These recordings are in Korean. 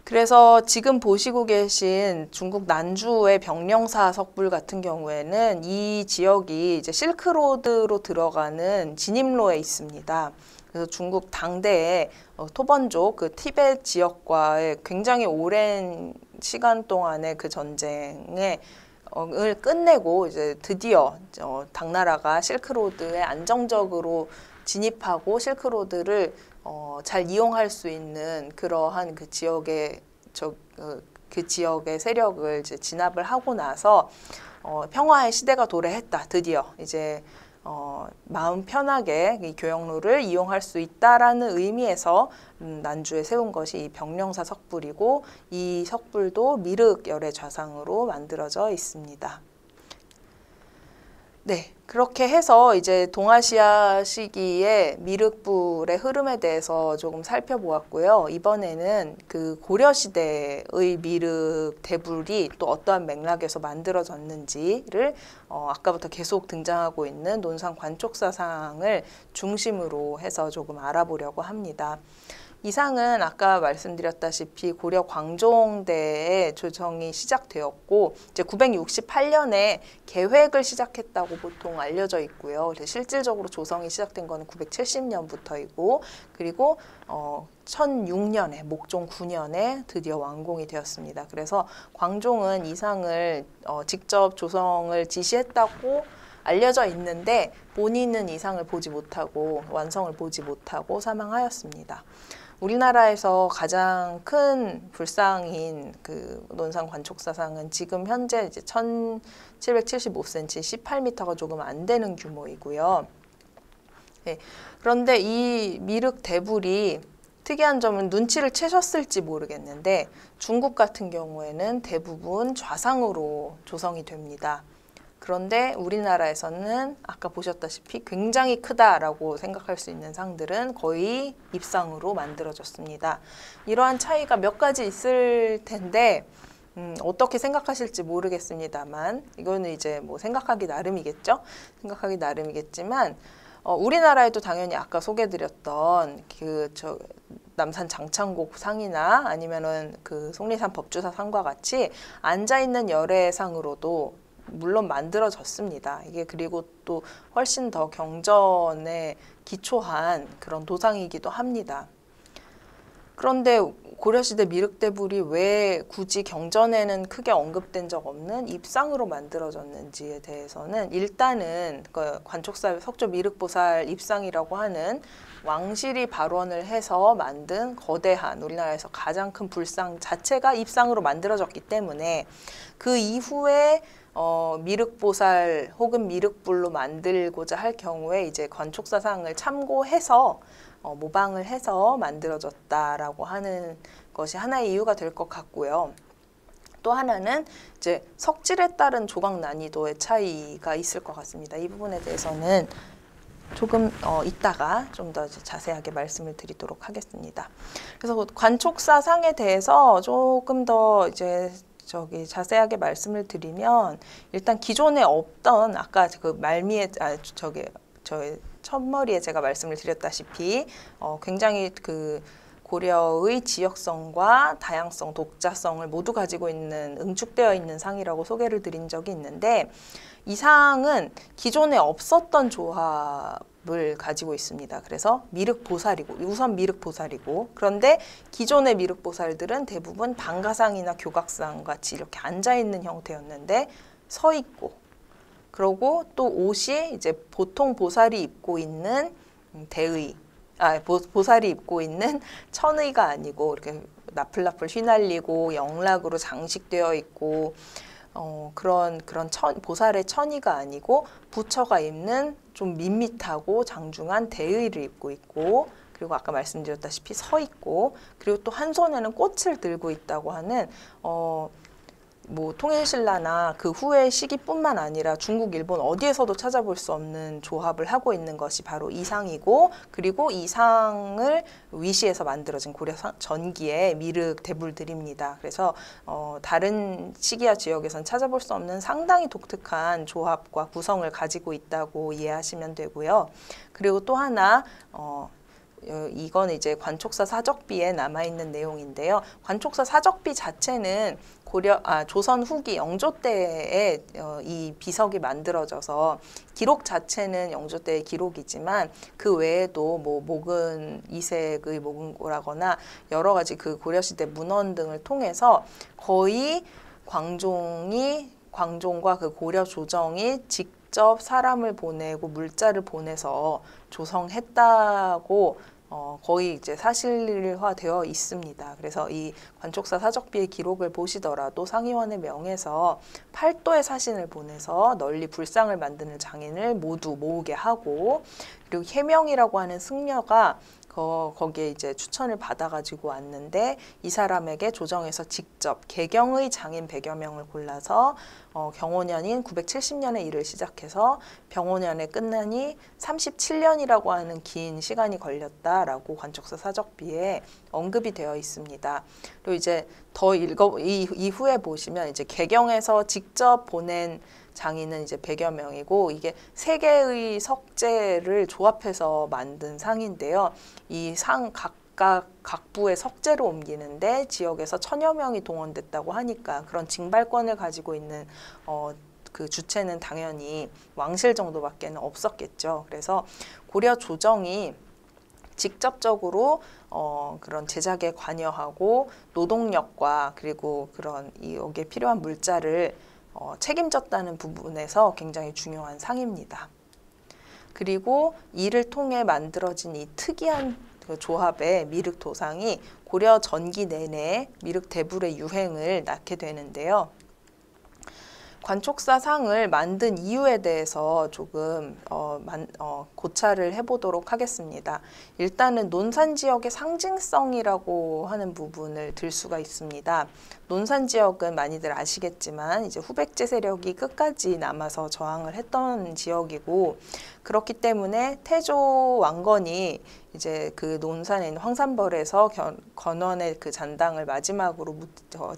그래서 지금 보시고 계신 중국 난주의 병령사 석불 같은 경우에는 이 지역이 이제 실크로드로 들어가는 진입로에 있습니다. 그래서 중국 당대에 토번족 그 티베트 지역과의 굉장히 오랜 시간 동안의 그 전쟁에 을 끝내고 이제 드디어 당나라가 실크로드에 안정적으로 진입하고 실크로드를 잘 이용할 수 있는 그러한 그 지역의 그 지역의 세력을 이제 진압을 하고 나서 평화의 시대가 도래했다. 드디어 이제 마음 편하게 이 교역로를 이용할 수 있다라는 의미에서 난주에 세운 것이 이 병령사 석불이고, 이 석불도 미륵 열의 좌상으로 만들어져 있습니다. 네, 그렇게 해서 이제 동아시아 시기의 미륵불의 흐름에 대해서 조금 살펴보았고요. 이번에는 그 고려 시대의 미륵 대불이 또 어떠한 맥락에서 만들어졌는지를 아까부터 계속 등장하고 있는 논산 관촉사상을 중심으로 해서 조금 알아보려고 합니다. 이 상은 아까 말씀드렸다시피 고려 광종대에 조성이 시작되었고, 이제 968년에 계획을 시작했다고 보통 알려져 있고요. 실질적으로 조성이 시작된 거는 970년부터이고, 그리고 1006년에 목종 9년에 드디어 완공이 되었습니다. 그래서 광종은 이 상을 직접 조성을 지시했다고 알려져 있는데, 본인은 이 상을 보지 못하고 완성을 보지 못하고 사망하였습니다. 우리나라에서 가장 큰 불상인 그 논산 관촉사상은 지금 현재 이제 1775cm, 18m가 조금 안 되는 규모이고요. 네. 그런데 이 미륵 대불이 특이한 점은 눈치를 채셨을지 모르겠는데, 중국 같은 경우에는 대부분 좌상으로 조성이 됩니다. 그런데 우리나라에서는 아까 보셨다시피 굉장히 크다라고 생각할 수 있는 상들은 거의 입상으로 만들어졌습니다. 이러한 차이가 몇 가지 있을 텐데 어떻게 생각하실지 모르겠습니다만, 이거는 이제 뭐 생각하기 나름이겠죠? 생각하기 나름이겠지만 우리나라에도 당연히 아까 소개드렸던 남산 장창곡 상이나 아니면은 그 속리산 법주사 상과 같이 앉아있는 열애상으로도 물론 만들어졌습니다. 이게 그리고 또 훨씬 더 경전에 기초한 그런 도상이기도 합니다. 그런데 고려시대 미륵대불이 왜 굳이 경전에는 크게 언급된 적 없는 입상으로 만들어졌는지에 대해서는, 일단은 그 관촉사 석조 미륵보살 입상이라고 하는 왕실이 발원을 해서 만든 거대한 우리나라에서 가장 큰 불상 자체가 입상으로 만들어졌기 때문에, 그 이후에 미륵보살 혹은 미륵불로 만들고자 할 경우에 이제 관촉사상을 참고해서 모방을 해서 만들어졌다라고 하는 것이 하나의 이유가 될 것 같고요. 또 하나는 이제 석질에 따른 조각 난이도의 차이가 있을 것 같습니다. 이 부분에 대해서는 조금 이따가 좀 더 자세하게 말씀을 드리도록 하겠습니다. 그래서 관촉사상에 대해서 조금 더 이제 자세하게 말씀을 드리면, 일단 기존에 없던 아까 그 말미에 저의 첫머리에 제가 말씀을 드렸다시피 굉장히 그 고려의 지역성과 다양성, 독자성을 모두 가지고 있는 응축되어 있는 상이라고 소개를 드린 적이 있는데, 이 상은 기존에 없었던 조합을 가지고 있습니다. 그래서 미륵보살이고, 우선 미륵보살이고, 그런데 기존의 미륵보살들은 대부분 방가상이나 교각상 같이 이렇게 앉아있는 형태였는데 서 있고, 그리고 또 옷이 이제 보통 보살이 입고 있는 보살이 입고 있는 천의가 아니고 이렇게 나풀나풀 휘날리고 영락으로 장식되어 있고, 그런 보살의 천의가 아니고 부처가 입는 좀 밋밋하고 장중한 대의를 입고 있고, 그리고 아까 말씀드렸다시피 서 있고, 그리고 또 한 손에는 꽃을 들고 있다고 하는 뭐 통일신라나 그 후의 시기뿐만 아니라 중국, 일본 어디에서도 찾아볼 수 없는 조합을 하고 있는 것이 바로 이 상이고, 그리고 이 상을 위시해서 만들어진 고려 전기의 미륵 대불들입니다. 그래서 다른 시기와 지역에선 찾아볼 수 없는 상당히 독특한 조합과 구성을 가지고 있다고 이해하시면 되고요. 그리고 또 하나 이건 이제 관촉사 사적비에 남아있는 내용인데요. 관촉사 사적비 자체는 조선 후기 영조 때에 이 비석이 만들어져서 기록 자체는 영조 때의 기록이지만 그 외에도 뭐 목은 이색의 목은고라거나 여러 가지 그 고려시대 문헌 등을 통해서 거의 광종과 그 고려 조정이 직접 사람을 보내고 물자를 보내서 조성했다고 거의 이제 사실화되어 있습니다. 그래서 이 관촉사 사적비의 기록을 보시더라도 상의원의 명에서 8도의 사신을 보내서 널리 불상을 만드는 장인을 모두 모으게 하고, 그리고 혜명이라고 하는 승려가 거기에 이제 추천을 받아가지고 왔는데 이 사람에게 조정에서 직접 개경의 장인 100여 명을 골라서 경호년인 970년에 일을 시작해서 병오년에 끝나니 37년이라고 하는 긴 시간이 걸렸다라고 관촉사 사적비에 언급이 되어 있습니다. 그리고 이제 이후에 보시면 이제 개경에서 직접 보낸 장인은 이제 100여 명이고, 이게 세 개의 석재를 조합해서 만든 상인데요. 이 상 각 부의 석재로 옮기는데 지역에서 1000여 명이 동원됐다고 하니까 그런 징발권을 가지고 있는 그 주체는 당연히 왕실 정도밖에는 없었겠죠. 그래서 고려 조정이 직접적으로 그런 제작에 관여하고 노동력과 그리고 그런 여기에 필요한 물자를 책임졌다는 부분에서 굉장히 중요한 상입니다. 그리고 이를 통해 만들어진 이 특이한 그 조합의 미륵 도상이 고려 전기 내내 미륵 대불의 유행을 낳게 되는데요. 관촉사 상을 만든 이유에 대해서 조금 고찰을 해보도록 하겠습니다. 일단은 논산 지역의 상징성이라고 하는 부분을 들 수가 있습니다. 논산 지역은 많이들 아시겠지만 이제 후백제 세력이 끝까지 남아서 저항을 했던 지역이고, 그렇기 때문에 태조 왕건이 이제 그 논산에 있는 황산벌에서 건원의 그 잔당을 마지막으로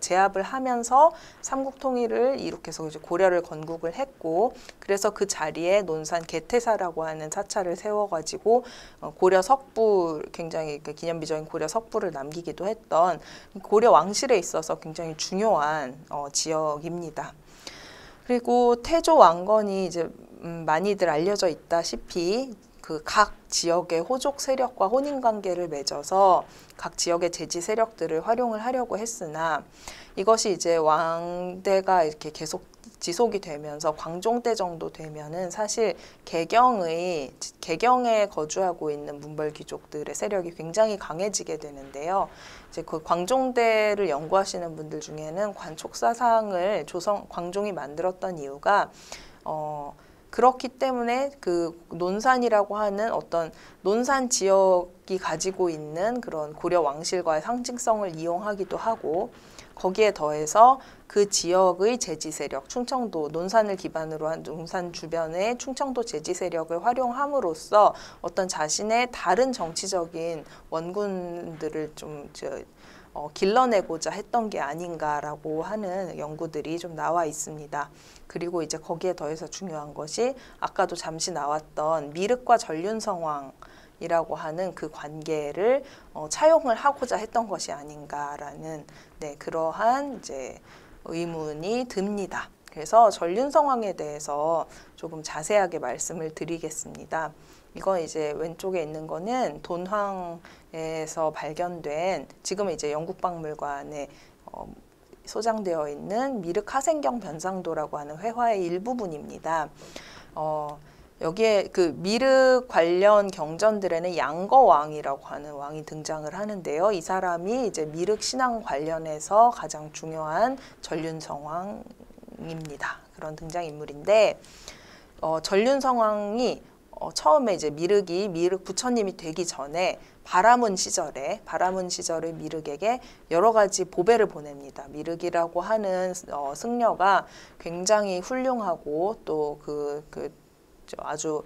제압을 하면서 삼국 통일을 이룩해서 이제 고려를 건국을 했고, 그래서 그 자리에 논산 개태사라고 하는 사찰을 세워가지고 고려 석부, 굉장히 그 기념비적인 고려 석부를 남기기도 했던 고려 왕실에 있어서 굉장히 중요한 지역입니다. 그리고 태조 왕건이 이제 많이들 알려져 있다시피 그 각 지역의 호족 세력과 혼인 관계를 맺어서 각 지역의 제지 세력들을 활용을 하려고 했으나, 이것이 이제 왕대가 이렇게 계속 지속이 되면서 광종 때 정도 되면은 사실 개경에 거주하고 있는 문벌 귀족들의 세력이 굉장히 강해지게 되는데요. 이제 그 광종대를 연구하시는 분들 중에는 관촉사상을 광종이 만들었던 이유가 그렇기 때문에 그 논산이라고 하는 어떤 논산 지역이 가지고 있는 그런 고려 왕실과의 상징성을 이용하기도 하고, 거기에 더해서 그 지역의 제지 세력, 충청도, 논산을 기반으로 한 논산 주변의 충청도 제지 세력을 활용함으로써 어떤 자신의 다른 정치적인 원군들을 좀 길러내고자 했던 게 아닌가라고 하는 연구들이 좀 나와 있습니다. 그리고 이제 거기에 더해서 중요한 것이 아까도 잠시 나왔던 미륵과 전륜성왕이라고 하는 그 관계를 차용을 하고자 했던 것이 아닌가라는 그러한 이제 의문이 듭니다. 그래서 전륜성왕에 대해서 조금 자세하게 말씀을 드리겠습니다. 이건 이제 왼쪽에 있는 거는 돈황에서 발견된, 지금 이제 영국박물관에 소장되어 있는 미륵 하생경 변상도라고 하는 회화의 일부분입니다. 여기에 그 미륵 관련 경전들에는 양거왕이라고 하는 왕이 등장을 하는데요. 이 사람이 이제 미륵 신앙 관련해서 가장 중요한 전륜성왕입니다. 그런 등장인물인데, 전륜성왕이 처음에 이제 미륵 부처님이 되기 전에 바라문 시절에 미륵에게 여러 가지 보배를 보냅니다. 미륵이라고 하는 승려가 굉장히 훌륭하고 또 아주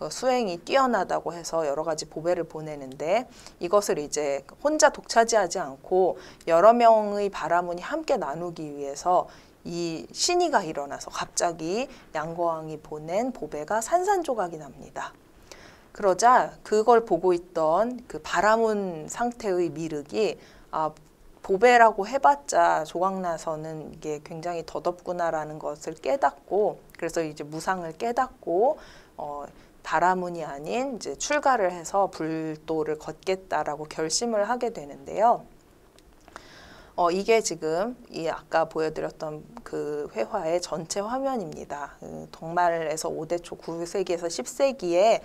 수행이 뛰어나다고 해서 여러 가지 보배를 보내는데, 이것을 이제 혼자 독차지하지 않고 여러 명의 바라문이 함께 나누기 위해서 이 신의가 일어나서 갑자기 양거왕이 보낸 보배가 산산조각이 납니다. 그러자 그걸 보고 있던 그 바라문 상태의 미륵이 보배라고 해봤자 조각나서는 이게 굉장히 덧없구나라는 것을 깨닫고, 그래서 이제 무상을 깨닫고 바라문이 아닌 이제 출가를 해서 불도를 걷겠다라고 결심을 하게 되는데요. 이게 지금 이 아까 보여드렸던 그 회화의 전체 화면입니다. 동말에서 5대 초 9세기에서 10세기에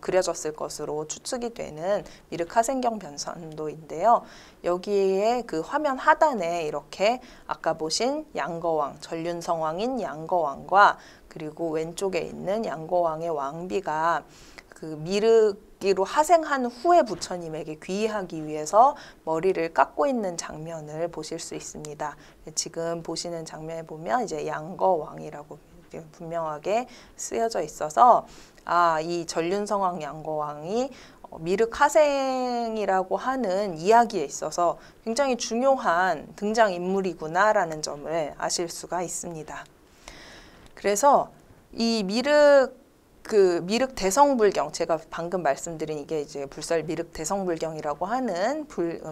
그려졌을 것으로 추측이 되는 미륵 하생경 변산도인데요. 여기에 그 화면 하단에 이렇게 아까 보신 양거왕, 전륜성왕인 양거왕과 그리고 왼쪽에 있는 양거왕의 왕비가 그 미륵기로 하생한 후에 부처님에게 귀의하기 위해서 머리를 깎고 있는 장면을 보실 수 있습니다. 지금 보시는 장면에 보면 이제 양거왕이라고 분명하게 쓰여져 있어서 이 전륜성왕 양거왕이 미륵 하생이라고 하는 이야기에 있어서 굉장히 중요한 등장인물이구나라는 점을 아실 수가 있습니다. 그래서 이 미륵 대성불경, 제가 방금 말씀드린 이게 이제 불설 미륵 대성불경이라고 하는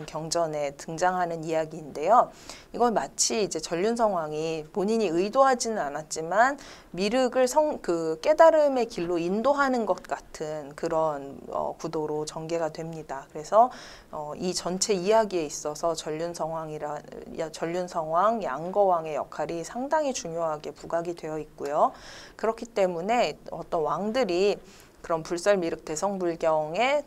경전에 등장하는 이야기인데요. 이건 마치 이제 전륜성왕이 본인이 의도하지는 않았지만 미륵을 깨달음의 길로 인도하는 것 같은 그런 구도로 전개가 됩니다. 그래서 이 전체 이야기에 있어서 전륜성왕 양거왕의 역할이 상당히 중요하게 부각이 되어 있고요. 그렇기 때문에 어떤 왕들이 그런 불설 미륵 대성불경에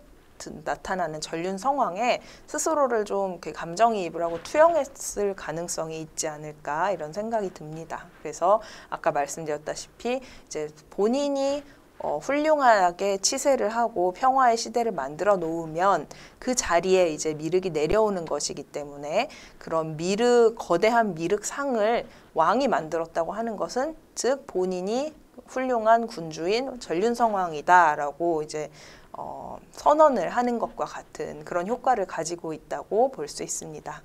나타나는 전륜성왕에 스스로를 좀 감정이입을 하고 투영했을 가능성이 있지 않을까 이런 생각이 듭니다. 그래서 아까 말씀드렸다시피 이제 본인이 훌륭하게 치세를 하고 평화의 시대를 만들어 놓으면 그 자리에 이제 미륵이 내려오는 것이기 때문에 그런 거대한 미륵상을 왕이 만들었다고 하는 것은 즉 본인이 훌륭한 군주인 전륜성왕이다라고 이제 선언을 하는 것과 같은 그런 효과를 가지고 있다고 볼 수 있습니다.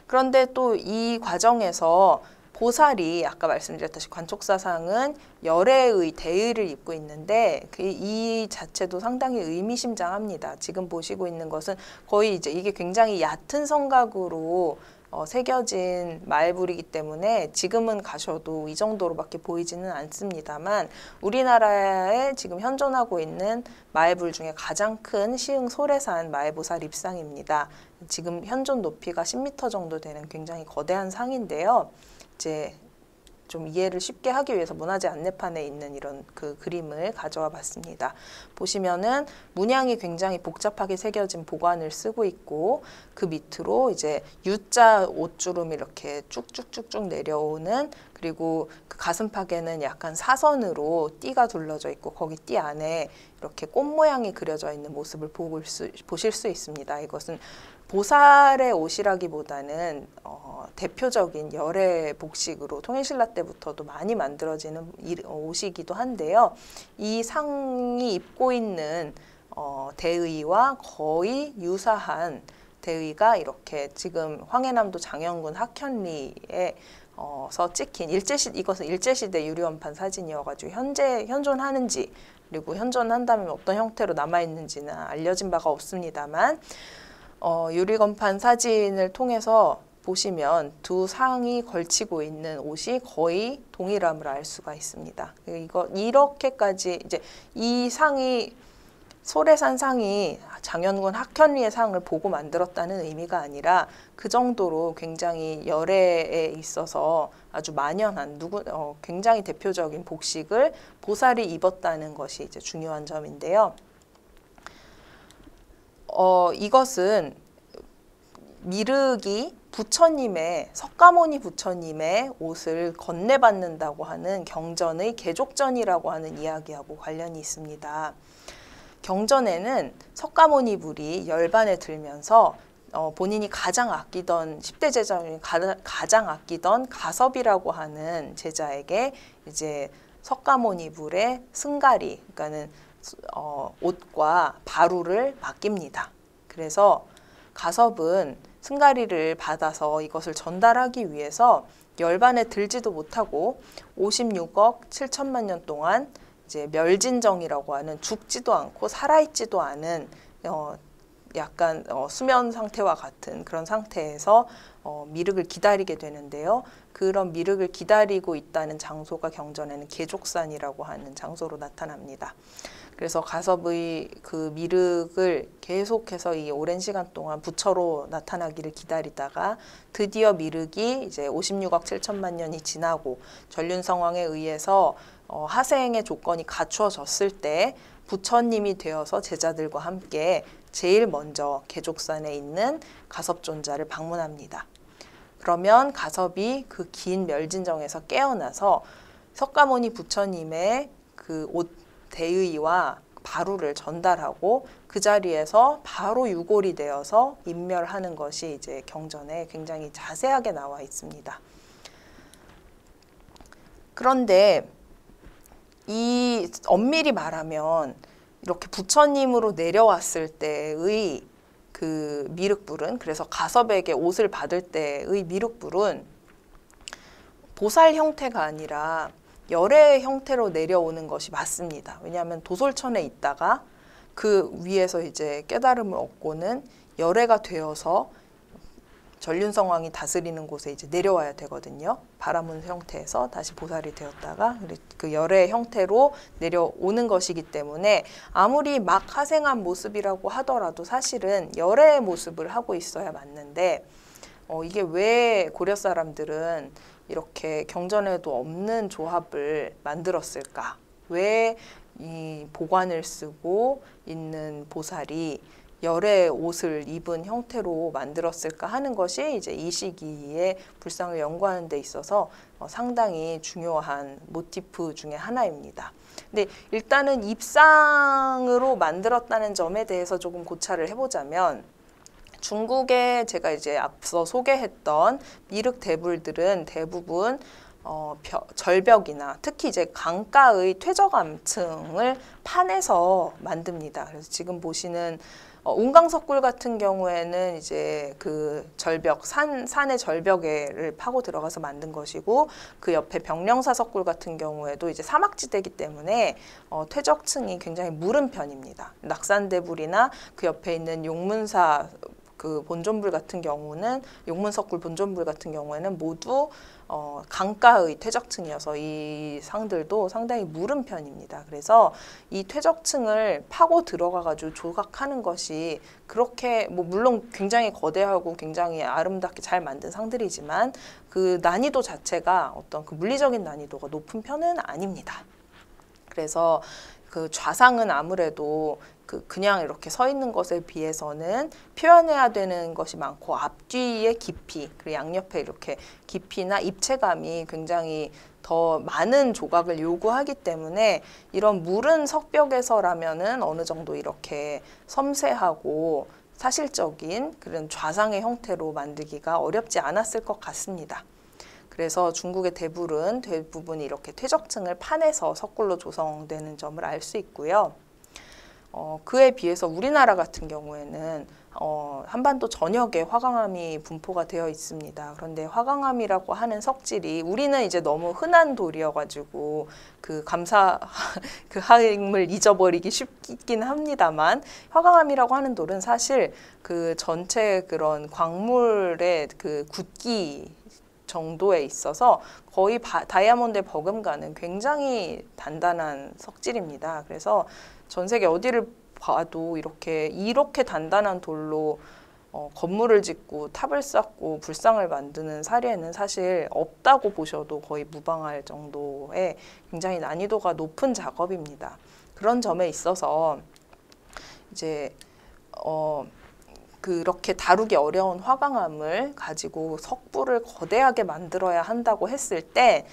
그런데 또 이 과정에서 보살이 아까 말씀드렸다시피 관촉사상은 열애의 대의를 입고 있는데 이 자체도 상당히 의미심장합니다. 지금 보시고 있는 것은 거의 이제 이게 굉장히 얕은 성각으로 새겨진 마애불이기 때문에 지금은 가셔도 이 정도로밖에 보이지는 않습니다만 우리나라에 지금 현존하고 있는 마애불 중에 가장 큰 시흥 소래산 마애보살 입상입니다. 지금 현존 높이가 10m 정도 되는 굉장히 거대한 상인데요. 이제 좀 이해를 쉽게 하기 위해서 문화재 안내판에 있는 이런 그 그림을 가져와 봤습니다. 보시면은 문양이 굉장히 복잡하게 새겨진 보관을 쓰고 있고 그 밑으로 이제 U자 옷주름이 이렇게 쭉쭉쭉쭉 내려오는, 그리고 그 가슴팍에는 약간 사선으로 띠가 둘러져 있고 거기 띠 안에 이렇게 꽃 모양이 그려져 있는 모습을 보실 수 있습니다. 이것은 보살의 옷이라기보다는 대표적인 열애 복식으로 통일신라 때부터도 많이 만들어지는 옷이기도 한데요. 이 상이 입고 있는 대의와 거의 유사한 대의가 이렇게 지금 황해남도 장영군 학현리에 찍힌 이것은 일제시대 유리원판 사진이어가지고 현재 현존하는지 그리고 현존한다면 어떤 형태로 남아있는지는 알려진 바가 없습니다만 유리건판 사진을 통해서 보시면 두 상이 걸치고 있는 옷이 거의 동일함을 알 수가 있습니다. 이렇게까지 이제 이 상이 소래산 상이 장현군 학현리의 상을 보고 만들었다는 의미가 아니라 그 정도로 굉장히 열애에 있어서 아주 만연한 굉장히 대표적인 복식을 보살이 입었다는 것이 이제 중요한 점인데요. 이것은 미륵이 석가모니 부처님의 옷을 건네받는다고 하는 경전의 개족전이라고 하는 이야기하고 관련이 있습니다. 경전에는 석가모니 불이 열반에 들면서 본인이 가장 아끼던 10대 제자 중에 가장 아끼던 가섭이라고 하는 제자에게 이제 석가모니 불의 승가리, 그러니까는 옷과 바루를 맡깁니다. 그래서 가섭은 승가리를 받아서 이것을 전달하기 위해서 열반에 들지도 못하고 56억 7천만 년 동안 이제 멸진정이라고 하는 죽지도 않고 살아있지도 않은 약간 수면 상태와 같은 그런 상태에서 미륵을 기다리게 되는데요. 그런 미륵을 기다리고 있다는 장소가 경전에는 계족산이라고 하는 장소로 나타납니다. 그래서 가섭의 그 미륵을 계속해서 이 오랜 시간 동안 부처로 나타나기를 기다리다가 드디어 미륵이 이제 56억 7천만 년이 지나고 전륜성왕에 의해서 하생의 조건이 갖추어졌을 때 부처님이 되어서 제자들과 함께 제일 먼저 계족산에 있는 가섭존자를 방문합니다. 그러면 가섭이 그 긴 멸진정에서 깨어나서 석가모니 부처님의 그 옷 대의와 바루를 전달하고 그 자리에서 바로 유골이 되어서 인멸하는 것이 이제 경전에 굉장히 자세하게 나와 있습니다. 그런데 이 엄밀히 말하면 이렇게 부처님으로 내려왔을 때의 그 미륵불은, 그래서 가섭에게 옷을 받을 때의 미륵불은 보살 형태가 아니라 열의 형태로 내려오는 것이 맞습니다. 왜냐하면 도솔천에 있다가 그 위에서 이제 깨달음을 얻고는 열애가 되어서 전륜성왕이 다스리는 곳에 이제 내려와야 되거든요. 바라문 형태에서 다시 보살이 되었다가 그 열의 형태로 내려오는 것이기 때문에 아무리 막 하생한 모습이라고 하더라도 사실은 열의 모습을 하고 있어야 맞는데 이게 왜 고려 사람들은 이렇게 경전에도 없는 조합을 만들었을까? 왜 이 보관을 쓰고 있는 보살이 열의 옷을 입은 형태로 만들었을까 하는 것이 이제 이 시기에 불상을 연구하는 데 있어서 상당히 중요한 모티프 중에 하나입니다. 근데 일단은 입상으로 만들었다는 점에 대해서 조금 고찰을 해보자면 중국에 제가 이제 앞서 소개했던 미륵 대불들은 대부분 절벽이나 특히 이제 강가의 퇴적암층을 파내서 만듭니다. 그래서 지금 보시는 운강석굴 같은 경우에는 이제 그 절벽, 산의 절벽에를 파고 들어가서 만든 것이고, 그 옆에 병령사석굴 같은 경우에도 이제 사막지대이기 때문에 퇴적층이 굉장히 무른 편입니다. 낙산대불이나 그 옆에 있는 용문사 그 본존불 같은 경우는, 용문석굴 본존불 같은 경우에는 모두 강가의 퇴적층이어서 이 상들도 상당히 무른 편입니다. 그래서 이 퇴적층을 파고 들어가가지고 조각하는 것이 그렇게 물론 굉장히 거대하고 굉장히 아름답게 잘 만든 상들이지만 그 난이도 자체가 어떤 그 물리적인 난이도가 높은 편은 아닙니다. 그래서 그 좌상은 아무래도 그냥 이렇게 서 있는 것에 비해서는 표현해야 되는 것이 많고 앞뒤의 깊이, 그리고 양옆에 이렇게 깊이나 입체감이 굉장히 더 많은 조각을 요구하기 때문에 이런 무른 석벽에서라면은 어느 정도 이렇게 섬세하고 사실적인 그런 좌상의 형태로 만들기가 어렵지 않았을 것 같습니다. 그래서 중국의 대불은 대부분 이렇게 퇴적층을 파내서 석굴로 조성되는 점을 알 수 있고요. 그에 비해서 우리나라 같은 경우에는 한반도 전역에 화강암이 분포가 되어 있습니다. 그런데 화강암이라고 하는 석질이 우리는 이제 너무 흔한 돌이어가지고 그 그 하임을 잊어버리기 쉽긴 합니다만, 화강암이라고 하는 돌은 사실 그 전체 그런 광물의 그 굳기 정도에 있어서 거의 다이아몬드에 버금가는 굉장히 단단한 석질입니다. 그래서 전 세계 어디를 봐도 이렇게 단단한 돌로 건물을 짓고 탑을 쌓고 불상을 만드는 사례는 사실 없다고 보셔도 거의 무방할 정도의 굉장히 난이도가 높은 작업입니다. 그런 점에 있어서 이제 그렇게 다루기 어려운 화강암을 가지고 석불을 거대하게 만들어야 한다고 했을 때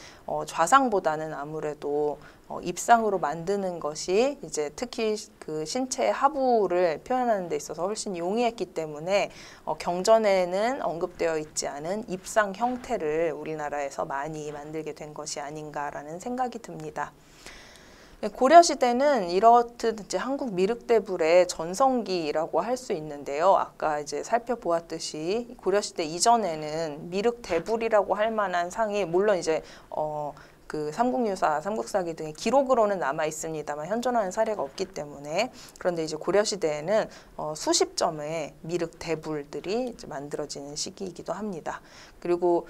좌상보다는 아무래도 입상으로 만드는 것이 이제 특히 그 신체의 하부를 표현하는 데 있어서 훨씬 용이했기 때문에 경전에는 언급되어 있지 않은 입상 형태를 우리나라에서 많이 만들게 된 것이 아닌가라는 생각이 듭니다. 고려시대는 이렇듯 이제 한국 미륵대불의 전성기라고 할 수 있는데요. 아까 이제 살펴보았듯이 고려시대 이전에는 미륵대불이라고 할 만한 상이 물론 이제 그 삼국유사, 삼국사기 등의 기록으로는 남아 있습니다만 현존하는 사례가 없기 때문에 그런데 이제 고려시대에는 수십 점의 미륵 대불들이 이제 만들어지는 시기이기도 합니다. 그리고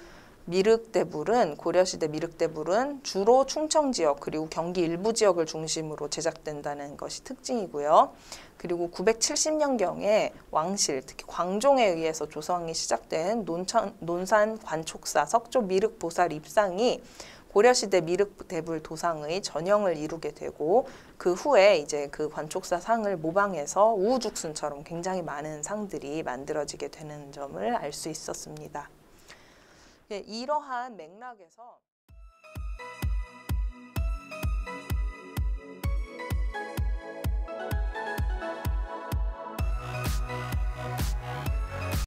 미륵대불은 고려시대 미륵대불은 주로 충청 지역 그리고 경기 일부 지역을 중심으로 제작된다는 것이 특징이고요. 그리고 970년경에 왕실, 특히 광종에 의해서 조성이 시작된 논산 관촉사 석조 미륵보살 입상이 고려시대 미륵대불 도상의 전형을 이루게 되고 그 후에 이제 그 관촉사 상을 모방해서 우후죽순처럼 굉장히 많은 상들이 만들어지게 되는 점을 알 수 있었습니다. 이러한 맥락에서